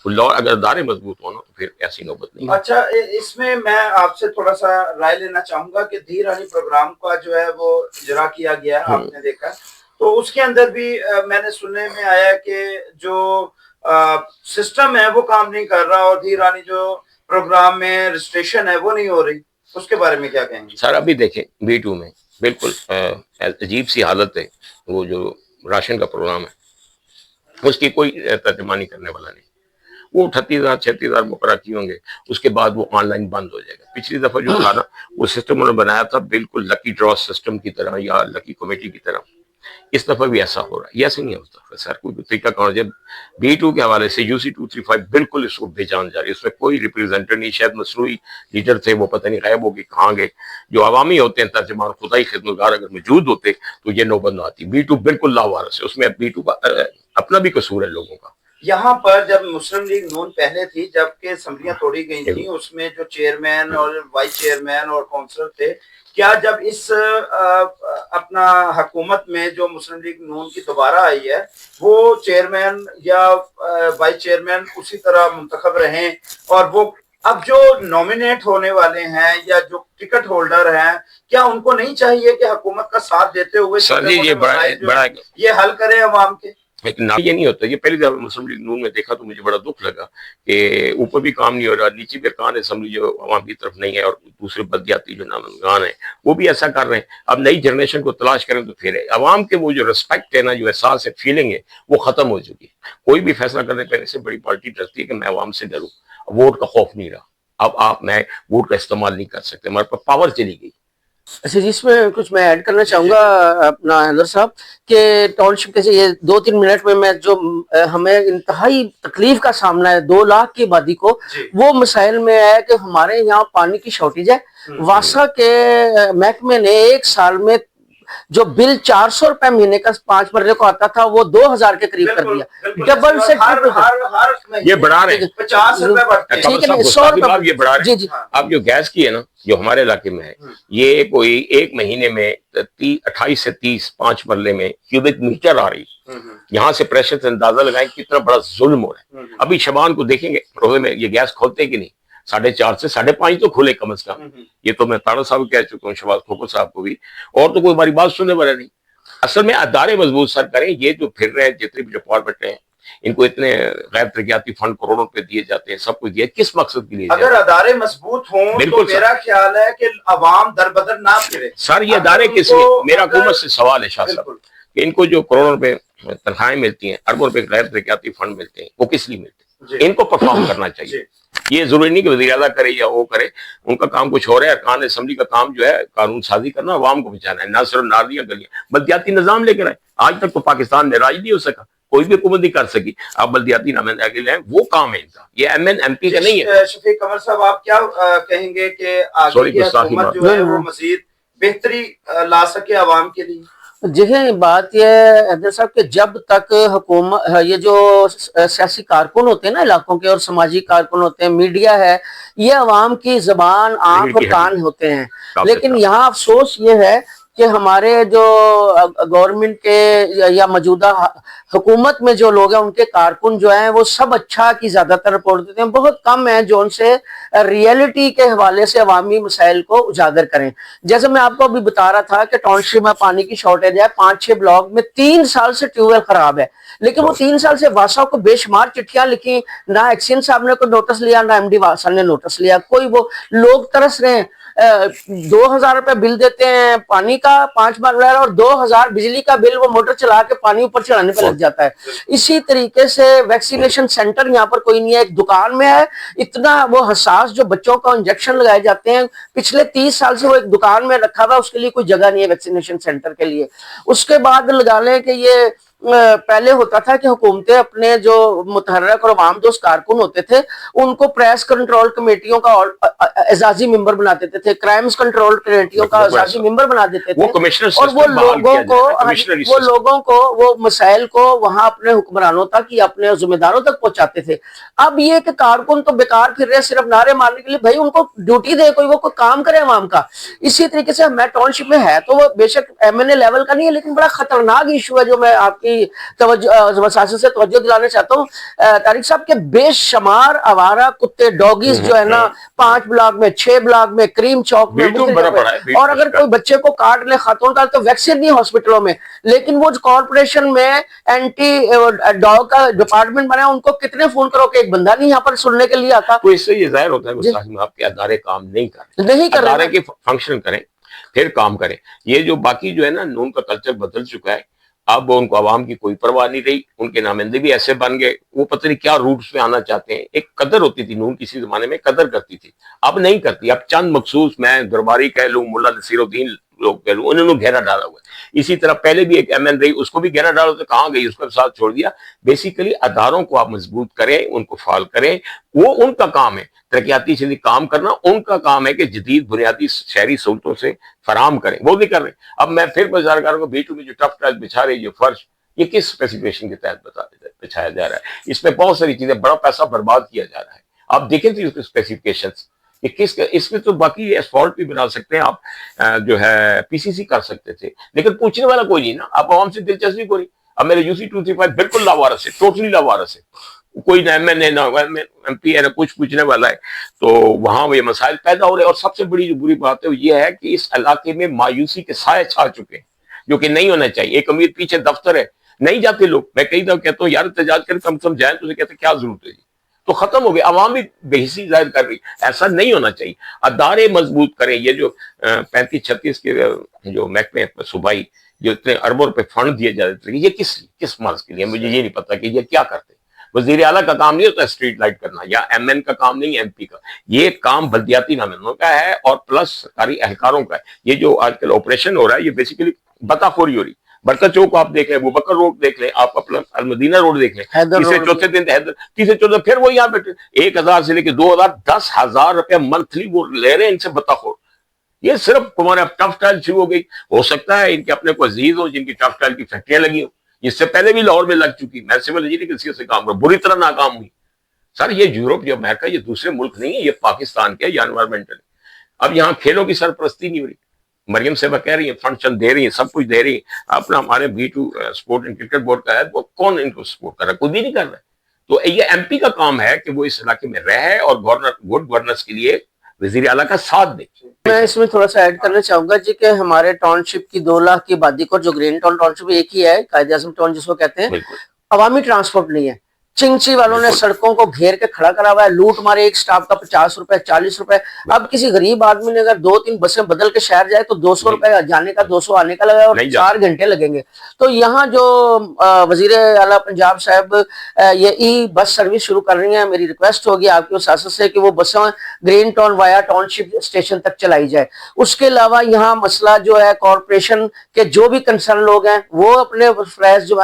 لا اگر ادارے مضبوط ہو نا تو پھر ایسی نوبت نہیں. اچھا اس میں میں آپ سے تھوڑا سا رائے لینا چاہوں گا کہ دھی رانی پروگرام کا جو ہے وہ اجرا کیا گیا آپ نے دیکھا تو اس کے اندر بھی میں نے سننے میں آیا کہ جو سسٹم ہے وہ کام نہیں کر رہا اور دھی رانی جو پروگرام میں رجسٹریشن ہے وہ نہیں ہو رہی, اس کے بارے میں کیا کہیں گے؟ سر ابھی دیکھیں B2 میں بالکل عجیب سی حالت ہے. وہ جو راشن کا پروگرام ہے اس کی کوئی ترجمانی کرنے والا نہیں. وہ 38,000 36,000 مقررہ کیے ہوں گے, اس کے بعد وہ آن لائن بند ہو جائے گا. پچھلی دفعہ جو تھا نا وہ سسٹم انہوں نے بنایا تھا بالکل لکی ڈرا سسٹم کی طرح یا لکی کمیٹی کی طرح. اس دفعہ بھی ایسا ہو رہا ہے, یہ ایسے نہیں ہوتا سر. کوئی طریقہ کار جب B2 کے حوالے سے UC 235 بالکل اس کو بے جان جا رہی ہے. اس میں کوئی ریپرزینٹر نہیں, شاید مصنوعی لیڈر تھے وہ پتہ نہیں غائب ہو گئے کہاں گئے. جو عوامی ہوتے ہیں ترجمان خدائی خدمتگار اگر موجود ہوتے تو یہ نوبت نہ آتی. B2 بالکل لاوارث ہے, اس میں B2 کا اپنا بھی قصور ہے لوگوں کا. یہاں پر جب مسلم لیگ نون پہلے تھی جب کہ اسمبلیاں توڑی گئی تھیں اس میں جو چیئرمین اور وائس چیئرمین اور کونسلر تھے, کیا جب اس اپنا حکومت میں جو مسلم لیگ نون کی دوبارہ آئی ہے وہ چیئرمین یا وائس چیئرمین اسی طرح منتخب رہیں اور وہ اب جو نامینیٹ ہونے والے ہیں یا جو ٹکٹ ہولڈر ہیں کیا ان کو نہیں چاہیے کہ حکومت کا ساتھ دیتے ہوئے یہ حل کریں عوام کے؟ لیکن یہ نہیں ہوتا. یہ پہلی دفعہ مسلم لیگ نون میں دیکھا تو مجھے بڑا دکھ لگا کہ اوپر بھی کام نہیں ہو رہا, نیچے بھی ارکان اسمبلی جو عوام کی طرف نہیں ہے اور دوسرے بلدیاتی جو نامزدگان ہیں وہ بھی ایسا کر رہے ہیں. اب نئی جنریشن کو تلاش کریں تو پھر ہے عوام کے وہ جو رسپیکٹ ہے نا, جو احساس ہے, فیلنگ ہے, وہ ختم ہو چکی ہے. کوئی بھی فیصلہ کرنے پہلے سے بڑی پارٹی ڈرتی ہے کہ میں عوام سے ڈروں. ووٹ کا خوف نہیں رہا. اب آپ میں ووٹ کا استعمال نہیں کر سکتے, ہمارے پاس پاور چلی گئی. اچھا جی, اس میں کچھ میں ایڈ کرنا چاہوں گا اپنا حیدر صاحب کہ ٹاؤن شپ کے سے یہ 2-3 منٹ میں جو ہمیں انتہائی تکلیف کا سامنا ہے 2 لاکھ کی آبادی کو, وہ مسائل میں ہے کہ ہمارے یہاں پانی کی شارٹیج ہے. واسا کے محکمے نے 1 سال میں جو بل 400 روپے مہینے کا 5 مرلے کو آتا تھا وہ 2,000 کے قریب کر دیا. ڈبل سے یہ بڑھا رہے ہیں 50 روپے. ٹھیک ہے 100 روپے یہ بڑھا رہے ہیں. اب جو گیس کی ہے نا جو ہمارے علاقے میں ہے یہ کوئی 1 مہینے میں 28 سے 30 5 مرلے میں کیوبک میٹر آ رہی. یہاں سے پریشر سے اندازہ لگائیں کتنا بڑا ظلم ہو رہا ہے. ابھی شبان کو دیکھیں گے روزے میں یہ گیس کھولتے کہ نہیں, 4.5 سے 5.5 تو کھلے کم از کم. یہ تو میں تارا صاحب کہہ چکا ہوں, شہباز کھوکھر صاحب کو بھی, اور تو کوئی ہماری بات سننے والا نہیں. اصل میں ادارے مضبوط سر کریں. یہ جو پھر رہے ہیں جتنے بھی ڈپارٹمنٹ ہیں ان کو اتنے غیر ترقیاتی فنڈ کروڑوں روپے دیے جاتے ہیں, سب کچھ دیا کس مقصد کے لیے؟ اگر ادارے مضبوط ہوں تو میرا خیال ہے کہ عوام در بدر نہ پھرے. سر یہ ادارے کس لیے؟ میرا حکومت سے سوال ہے شاہ صاحب کہ ان کو جو کروڑوں روپے تنخواہیں ملتی ہیں, اربوں روپے غیر ترقیاتی فنڈ ملتے ہیں, وہ کس لیے ملتے ہیں؟ ان کو پرفارم کرنا چاہیے. یہ ضروری نہیں کہ وزیر اعلیٰ کرے یا وہ کرے, ان کا کام کچھ ہو رہا ہے. ارکان اسمبلی کا کام جو ہے قانون سازی کرنا, عوام کو بچانا ہے, نہ صرف نالیاں گلیاں. بلدیاتی نظام لے کر آئے. آج تک تو پاکستان میں راج نہیں ہو سکا, کوئی بھی حکومت نہیں کر سکی. آپ بلدیاتی نمائندگی ہیں, وہ کام ہے ان کا, یہ MP کا نہیں ہے. شفیق قمر صاحب آپ کیا کہیں گے کہ آگے کی حکومت جو ہے وہ مزید بہتری لا سکے عوام کے لیے؟ دیکھیں بات یہ ہے حیدر صاحب کہ جب تک حکومت یہ جو سیاسی کارکن ہوتے ہیں نا علاقوں کے اور سماجی کارکن ہوتے ہیں, میڈیا ہے, یہ عوام کی زبان آنکھ اور کان ہوتے ہیں. لیکن یہاں افسوس یہ ہے کہ ہمارے جو گورنمنٹ کے یا موجودہ حکومت میں جو لوگ ہیں ان کے کارکن جو ہیں وہ سب اچھا کی زیادہ تر رپورٹ دیتے ہیں. بہت کم ہیں جو ان سے ریئلٹی کے حوالے سے عوامی مسائل کو اجاگر کریں. جیسے میں آپ کو ابھی بتا رہا تھا کہ ٹاؤن شپ میں پانی کی شارٹیج ہے, 5-6 بلاک میں 3 سال سے ٹیوب ویل خراب ہے. لیکن وہ 3 سال سے واسا کو بے شمار چٹھیاں لکھی, نہ ایکسین صاحب نے کوئی نوٹس لیا, نہ MD واسا نے نوٹس لیا. کوئی وہ لوگ ترس رہے ہیں, 2,000 روپے بل دیتے ہیں پانی کا 5 مرلہ اور 2,000 بجلی کا بل, وہ موٹر چلا کے پانی اوپر چڑھانے پہ لگ جاتا ہے. اسی طریقے سے ویکسینیشن سینٹر یہاں پر کوئی نہیں ہے, ایک دکان میں ہے. اتنا وہ حساس جو بچوں کو انجیکشن لگائے جاتے ہیں, پچھلے 30 سال سے وہ ایک دکان میں رکھا تھا, اس کے لیے کوئی جگہ نہیں ہے ویکسینیشن سینٹر کے لیے. اس کے بعد لگا لیں کہ یہ پہلے ہوتا تھا کہ حکومتیں اپنے جو متحرک اور عوام دوست کارکن ہوتے تھے ان کو پریس کنٹرول کمیٹیوں کا اعزازی ممبر بنا دیتے تھے, کرائمز کنٹرول کمیٹیوں کا اعزازی ممبر بنا دیتے تھے, اور وہ لوگوں کو وہ مسائل کو وہاں اپنے حکمرانوں تک یا اپنے ذمہ داروں تک پہنچاتے تھے. اب یہ کہ کارکن تو بیکار پھر رہے صرف نعرے مارنے کے لیے, بھائی ان کو ڈیوٹی دے, کوئی وہ کوئی کام کرے عوام کا. اسی طریقے سے میں ٹاؤن شپ میں ہے تو وہ بے شک MNA لیول کا نہیں ہے, لیکن بڑا خطرناک ایشو ہے جو میں آپ کی کی وساست سے توجہ دلانا چاہتا ہوں طارق صاحب کہ بے شمار آوارہ کتے ڈاگیز جو ہے نا 5 بلاک میں 6 بلاک میں کریم چوک میں اور اگر کوئی بچے کو کاٹ لے خاتون کا تو ویکسین نہیں ہاسپٹلوں میں، لیکن وہ جو کارپوریشن میں اینٹی ڈاگ کا ڈپارٹمنٹ بنا ان کو کتنے فون کرو کہ ایک بندہ نہیں یہاں پر سننے کے لیے آتا. تو اس سے یہ ظاہر ہوتا ہے آپ کے ادارے کام نہیں کر رہے، ادارے کے فنکشن کریں پھر کام کریں. یہ جو باقی جو ہے نا نون کا کلچر بدل چکا ہے، اب ان کو عوام کی کوئی پرواہ نہیں رہی، ان کے نمائندے بھی ایسے بن گئے، وہ پتہ نہیں کیا روٹس پہ آنا چاہتے ہیں. ایک قدر ہوتی تھی نون کسی زمانے میں قدر کرتی تھی، اب نہیں کرتی. اب چند مخصوص میں درباری کہہ لوں ملا نصیر الدین لوگ کہہ لوں انہوں نے گھیرا ڈالا ہوا ہے. اسی طرح پہلے بھی ایک ایم این رہی، اس کو بھی گھیرا ڈالا تو کہاں گئی، اس کو ساتھ چھوڑ دیا. بیسیکلی اداروں کو آپ مضبوط کریں، ان کو فعال کریں، وہ ان کا کام ہے. ترقیاتی سے کام کرنا ان کا کام ہے کہ جدید بنیادی شہری سہولتوں سے فراہم کریں، وہ بھی کر رہے ہیں. اب میں پھر بازارکاروں کو بیٹوں میں جو ٹف ٹائل بچھا رہی جو فرش، یہ کس اسپیسیفکیشن کے تحت بچھایا جا رہا ہے؟ اس میں بہت ساری چیزیں، بڑا پیسہ برباد کیا جا رہا ہے. آپ دیکھیں تھے اس کے اسپیسیفکیشنز، اس میں تو باقی ایسفالٹ بھی بنا سکتے ہیں آپ، جو ہے پی سی سی کر سکتے تھے، لیکن پوچھنے والا کوئی نہیں نا. آپ عوام سے دلچسپی کوئی نہیں. اب میرے UC 235 بالکل لاوارث ہے، ٹوٹلی لاوارث ہے، کوئی نہ ایم این اے نہ ایم پی ہے نہ کچھ پوچھنے والا ہے. تو وہاں یہ مسائل پیدا ہو رہے ہیں. اور سب سے بڑی جو بری بات ہے وہ یہ ہے کہ اس علاقے میں مایوسی کے سائے چھا چکے ہیں، جو کہ نہیں ہونا چاہیے. ایک امیر پیچھے دفتر ہے، نہیں جاتے لوگ. میں کئی دفعہ کہتا ہوں یار احتجاج کر کم سے کم جائیں، تو کہتے ہیں کیا ضرورت ہے جی، تو ختم ہو گیا. عوام بھی بے حسی ظاہر کر رہی. ایسا نہیں ہونا چاہیے. ادارے مضبوط کریں. یہ جو 35-36 کے جو محکمے صوبائی جو اتنے اربوں روپے فنڈ دیے جاتے ہیں، یہ کس مرض کے لیے؟ مجھے یہ نہیں پتا کہ یہ کیا کرتے. وزیر اعلیٰ کا کام نہیں ہوتا اسٹریٹ لائٹ کرنا، یا ایم این کا کام نہیں، ایم پی کا. یہ کام بلدیاتی نمائندوں کا ہے اور پلس سرکاری اہلکاروں کا ہے. یہ جو آج کل آپریشن ہو رہا ہے یہ بیسیکلی بتا خوری ہو رہی. برکت چوک آپ دیکھ لیں، ابوبکر روڈ دیکھ لیں، آپ اپنا المدینہ روڈ دیکھ لیں، تیسرے چوتھے دن تیسرے چوتھے پھر وہ یہاں بیٹھے 1000 سے لے کے 2000 10,000 روپے منتھلی وہ لے رہے ہیں ان سے بتا خور. یہ صرف ہمارے اب ٹف ٹائل شروع ہو گئی. ہو سکتا ہے ان کے اپنے کو عزیز ہو جن کی ٹف ٹائل کی فیکٹریاں لگی ہوں، اس سے پہلے بھی لاہور میں لگ چکی. میں سول انجینئرنگ سے کام کروں، بری طرح ناکام ہوئی. سر یہ یورپ، یہ امریکہ، یہ دوسرے ملک نہیں ہے، یہ پاکستان کے، یہ انوائرمنٹل. اب یہاں کھیلوں کی سرپرستی نہیں ہو رہی. مریم صاحبہ کہہ رہی ہیں فنڈ چند دے رہی ہیں، سب کچھ دے رہی ہیں. اپنا ہمارے B2 sport and cricket board کا ہے، وہ کون ان کو سپورٹ کر رہا ہے؟ کوئی بھی نہیں کر رہا ہے. تو یہ ایم پی کا کام ہے کہ وہ اس علاقے میں رہے اور گڈ گورننس کے لیے وزیر اعلیٰ کا ساتھ دے. میں اس میں تھوڑا سا ایڈ کرنا چاہوں گا جی کہ ہمارے ٹاؤن شپ کی 2 لاکھ کی آبادی کو، جو گرین ٹاؤن شپ ایک ہی ہے، قائد اعظم ٹاؤن جس کو کہتے ہیں، عوامی ٹرانسپورٹ نہیں ہے. چنگچی والوں نے سڑکوں کو گھیر کے کھڑا کرا ہوا ہے، لوٹ مارے. ایک سٹاپ کا 50 روپے 40 روپے. اب کسی غریب آدمی نے اگر 2-3 بسیں بدل کے شہر جائے تو 200 روپے جانے کا 200 آنے کا لگا اور 4 گھنٹے لگیں گے. تو یہاں جو وزیر اعلیٰ پنجاب صاحب یہ ای بس سروس شروع کر رہی ہیں، میری ریکویسٹ ہوگی آپ کی وساست سے کہ وہ بسیں گرین ٹاؤن وایا ٹاؤن شپ اسٹیشن تک چلائی جائے. اس کے علاوہ یہاں مسئلہ جو ہے کارپوریشن کے جو بھی کنسرن لوگ ہیں وہ اپنے فرائض جو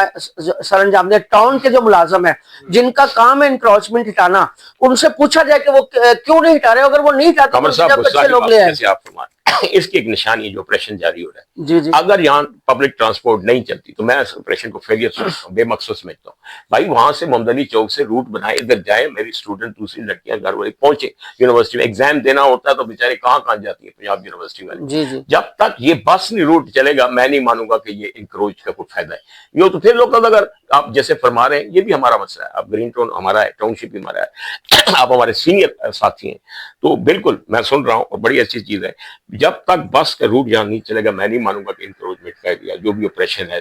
سر انجام دیں. ٹاؤن کے جو ملازم ہیں جن کا کام ہے انکروچمنٹ ہٹانا، ان سے پوچھا جائے کہ وہ کیوں نہیں ہٹا رہے. اگر وہ نہیں ہٹاتے تو اچھے لوگ لے آئے. اس کی ایک نشانی جو آپریشن جاری ہو رہا ہے جی جی. اگر یہاں پبلک ٹرانسپورٹ نہیں چلتی تو میں اس آپریشن کو فیلئر سمجھتا ہوں، بے مقصد سمجھتا ہوں. بھائی وہاں سے محمد علی چوک سے روٹ بنائے، ادھر جائیں، میری اسٹوڈنٹ دوسری لڑکیاں گھر والے پہنچے. یونیورسٹی میں ایگزام دینا ہوتا ہے تو بیچارے کہاں جاتی ہیں پنجاب یونیورسٹی والے. جی جی. جب تک یہ بس نہیں روٹ چلے گا میں نہیں مانوں گا کہ یہ انکروچ کا کوئی فائدہ ہے. یہ تو پھر لوگ اگر آپ جیسے فرما رہے ہیں، یہ بھی ہمارا مسئلہ ہے. اب گرین ٹاؤن ہمارا ہے، ٹاؤن شپ بھی ہمارا ہے، آپ ہمارے سینئر ساتھی ہیں. تو بالکل میں سن رہا ہوں اور بڑی اچھی چیز ہے. جب تک بس کا روٹ جہاں نہیں چلے گا میں نہیں مانوں گا کہ انکروچمنٹ کا دیا جو بھی آپریشن ہے،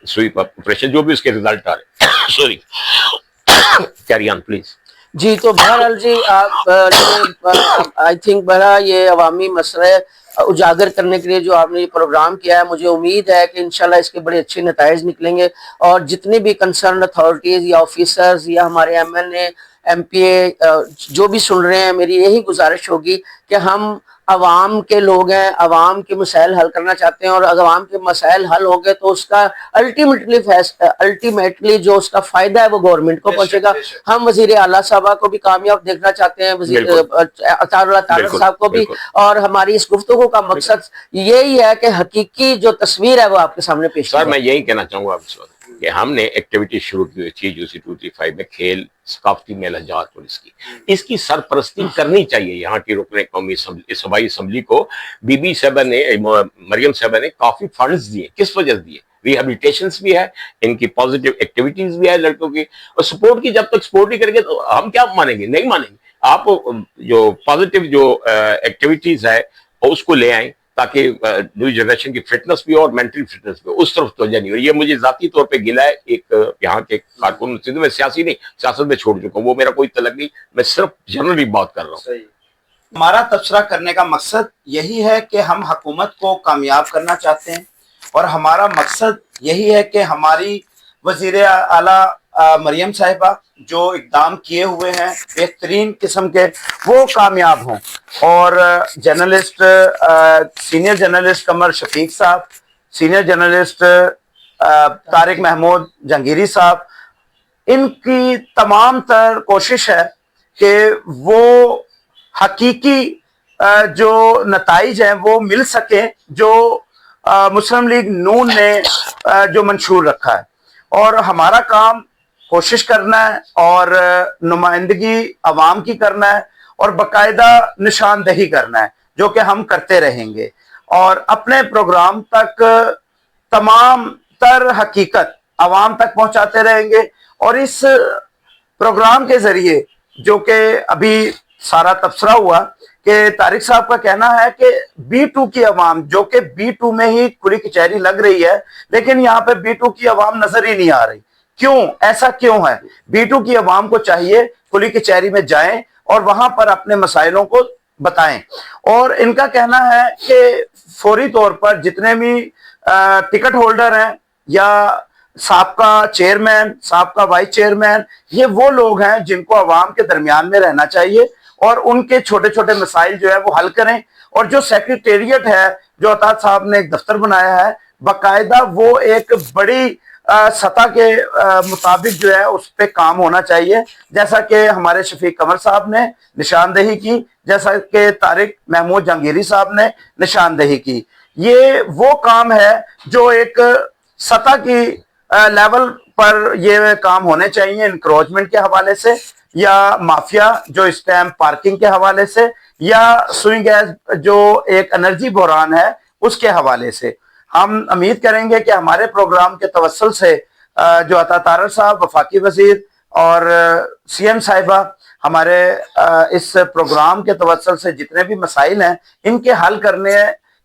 سویپ آپریشن جو بھی اس کے ریزلٹ آ رہے ہیں. Sorry, carry on please. جی تو بہرحال جی آپ آئی تھنک بڑا یہ عوامی مسئلہ اجاگر کرنے کے لیے جو آپ نے یہ پروگرام کیا ہے، مجھے امید ہے کہ انشاءاللہ اس کے بڑے اچھے نتائج نکلیں گے. اور جتنی بھی کنسرن اتھارٹیز یا آفیسرز یا ہمارے M N A M P A جو بھی سن رہے ہیں، میری یہی گزارش ہوگی کہ ہم عوام کے لوگ ہیں، عوام کے مسائل حل کرنا چاہتے ہیں، اور اگر عوام کے مسائل حل ہو گئے تو اس کا الٹیمیٹلی جو اس کا فائدہ ہے وہ گورنمنٹ کو پہنچے گا. ہم وزیر اعلیٰ صاحبہ کو بھی کامیاب دیکھنا چاہتے ہیں، وزیر عطار اللہ طارق صاحب کو بھی. اور ہماری اس گفتگو کا مقصد یہی ہے کہ حقیقی جو تصویر ہے وہ آپ کے سامنے پیش کی. سر میں یہی کہنا چاہوں گا آپ اس وقت کہ ہم نے ایکٹیویٹی شروع کی ہوئی تھی UC 235 میں، کھیل، ثقافتی میلہ جات، اور اس کی سرپرستی کرنی چاہیے یہاں کی رکن قومی صوبائی اسمبلی کو. بی بی صاحبہ نے، مریم صاحبہ نے کافی فنڈز دیے. کس وجہ سے دیے؟ ریہیبلیٹیشنس بھی ہے, ان کی پازیٹیو ایکٹیویٹیز بھی ہے لڑکوں کی, اور سپورٹ کی جب تک سپورٹ نہیں کریں گے تو ہم کیا مانیں گے, نہیں مانیں گے. آپ جو پازیٹیو جو ایکٹیویٹیز ہے اس کو لے آئیں تاکہ نیو جنریشن کی فٹنس بھی ہو اور مینٹل فٹنس بھی ہو, اس طرف توجہ نہیں ہو. یہ مجھے ذاتی طور پہ گلا ہے ایک یہاں کے کارکن سے, میں سیاسی نہیں, سیاست میں چھوڑ چکا ہوں, وہ میرا کوئی تعلق نہیں, میں صرف جنرلی بات کر رہا ہوں. صحیح. ہمارا تبصرہ کرنے کا مقصد یہی ہے کہ ہم حکومت کو کامیاب کرنا چاہتے ہیں, اور ہمارا مقصد یہی ہے کہ ہماری وزیر اعلیٰ مریم صاحبہ جو اقدام کیے ہوئے ہیں بہترین قسم کے, وہ کامیاب ہوں. اور جرنلسٹ, سینئر جرنلسٹ قمر شفیق صاحب, سینئر جرنلسٹ طارق محمود جہانگیری صاحب, ان کی تمام تر کوشش ہے کہ وہ حقیقی جو نتائج ہیں وہ مل سکیں جو مسلم لیگ نون نے جو منشور رکھا ہے. اور ہمارا کام کوشش کرنا ہے اور نمائندگی عوام کی کرنا ہے اور باقاعدہ نشاندہی کرنا ہے, جو کہ ہم کرتے رہیں گے, اور اپنے پروگرام تک تمام تر حقیقت عوام تک پہنچاتے رہیں گے. اور اس پروگرام کے ذریعے جو کہ ابھی سارا تبصرہ ہوا کہ طارق صاحب کا کہنا ہے کہ B2 کی عوام, جو کہ B2 میں ہی کھلی کچہری لگ رہی ہے, لیکن یہاں پہ B2 کی عوام نظر ہی نہیں آ رہی. کیوں, ایسا کیوں ہے؟ B2 کی عوام کو چاہیے کھلی کچہری میں جائیں اور وہاں پر اپنے مسائلوں کو بتائیں. اور ان کا کہنا ہے کہ فوری طور پر جتنے بھی ٹکٹ ہولڈر ہیں یا سابقہ چیئرمین, سابقہ وائس چیئرمین, یہ وہ لوگ ہیں جن کو عوام کے درمیان میں رہنا چاہیے اور ان کے چھوٹے چھوٹے مسائل جو ہے وہ حل کریں. اور جو سیکریٹریٹ ہے, جو عطا صاحب نے ایک دفتر بنایا ہے, باقاعدہ وہ ایک بڑی سطح کے مطابق جو ہے اس پہ کام ہونا چاہیے, جیسا کہ ہمارے شفیق قمر صاحب نے نشاندہی کی, جیسا کہ طارق محمود جہانگیری صاحب نے نشاندہی کی. یہ وہ کام ہے جو ایک سطح کی لیول پر یہ کام ہونے چاہیے, انکروچمنٹ کے حوالے سے یا مافیا جو اس ٹائم پارکنگ کے حوالے سے یا سوئنگ گیس جو ایک انرجی بحران ہے اس کے حوالے سے. ہم امید کریں گے کہ ہمارے پروگرام کے توسل سے جو عطا طاہر صاحب وفاقی وزیر اور CM صاحبہ ہمارے اس پروگرام کے توسل سے جتنے بھی مسائل ہیں ان کے حل کرنے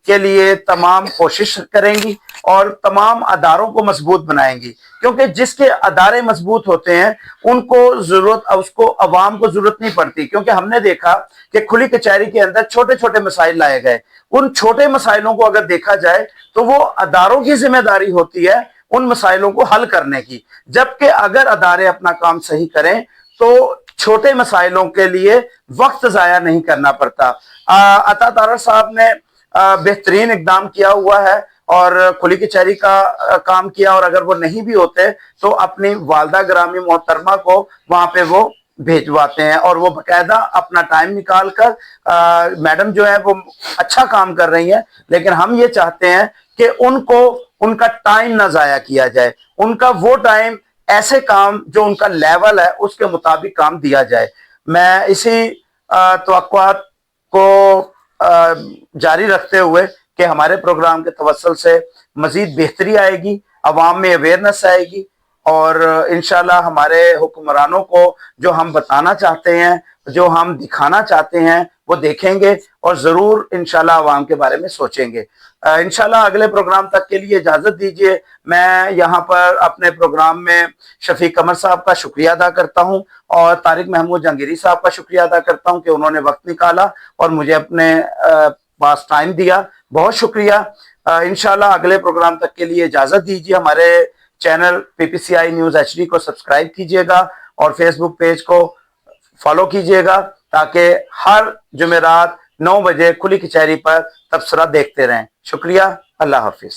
کے لیے تمام کوشش کریں گی اور تمام اداروں کو مضبوط بنائیں گی, کیونکہ جس کے ادارے مضبوط ہوتے ہیں ان کو ضرورت, اس کو عوام کو ضرورت نہیں پڑتی. کیونکہ ہم نے دیکھا کہ کھلی کچہری کے اندر چھوٹے چھوٹے مسائل لائے گئے, ان چھوٹے مسائلوں کو اگر دیکھا جائے تو وہ اداروں کی ذمہ داری ہوتی ہے ان مسائلوں کو حل کرنے کی, جبکہ اگر ادارے اپنا کام صحیح کریں تو چھوٹے مسائلوں کے لیے وقت ضائع نہیں کرنا پڑتا. عطا طاہر صاحب نے بہترین اقدام کیا ہوا ہے اور کھلی کچہری کا کام کیا, اور اگر وہ نہیں بھی ہوتے تو اپنی والدہ گرامی محترمہ کو وہاں پہ وہ بھیجواتے ہیں, اور وہ باقاعدہ اپنا ٹائم نکال کر میڈم جو ہے وہ اچھا کام کر رہی ہیں, لیکن ہم یہ چاہتے ہیں کہ ان کو ان کا ٹائم نہ ضائع کیا جائے, ان کا وہ ٹائم ایسے کام جو ان کا لیول ہے اس کے مطابق کام دیا جائے. میں اسی توقعات کو جاری رکھتے ہوئے کہ ہمارے پروگرام کے توسل سے مزید بہتری آئے گی, عوام میں اویئرنس آئے گی, اور انشاءاللہ ہمارے حکمرانوں کو جو ہم بتانا چاہتے ہیں, جو ہم دکھانا چاہتے ہیں وہ دیکھیں گے اور ضرور انشاءاللہ عوام کے بارے میں سوچیں گے. انشاءاللہ اگلے پروگرام تک کے لیے اجازت دیجیے. میں یہاں پر اپنے پروگرام میں شفیق قمر صاحب کا شکریہ ادا کرتا ہوں اور طارق محمود جہانگیری صاحب کا شکریہ ادا کرتا ہوں کہ انہوں نے وقت نکالا اور مجھے اپنے پاس ٹائم دیا. بہت شکریہ. انشاءاللہ اگلے پروگرام تک کے لیے اجازت دیجیے. ہمارے چینل PPCI نیوز HD کو سبسکرائب کیجیے گا اور فیس بک پیج کو فالو کیجیے گا تاکہ ہر جمعرات 9 بجے کھلی کچہری پر تبصرہ دیکھتے رہیں. شکریہ. اللہ حافظ.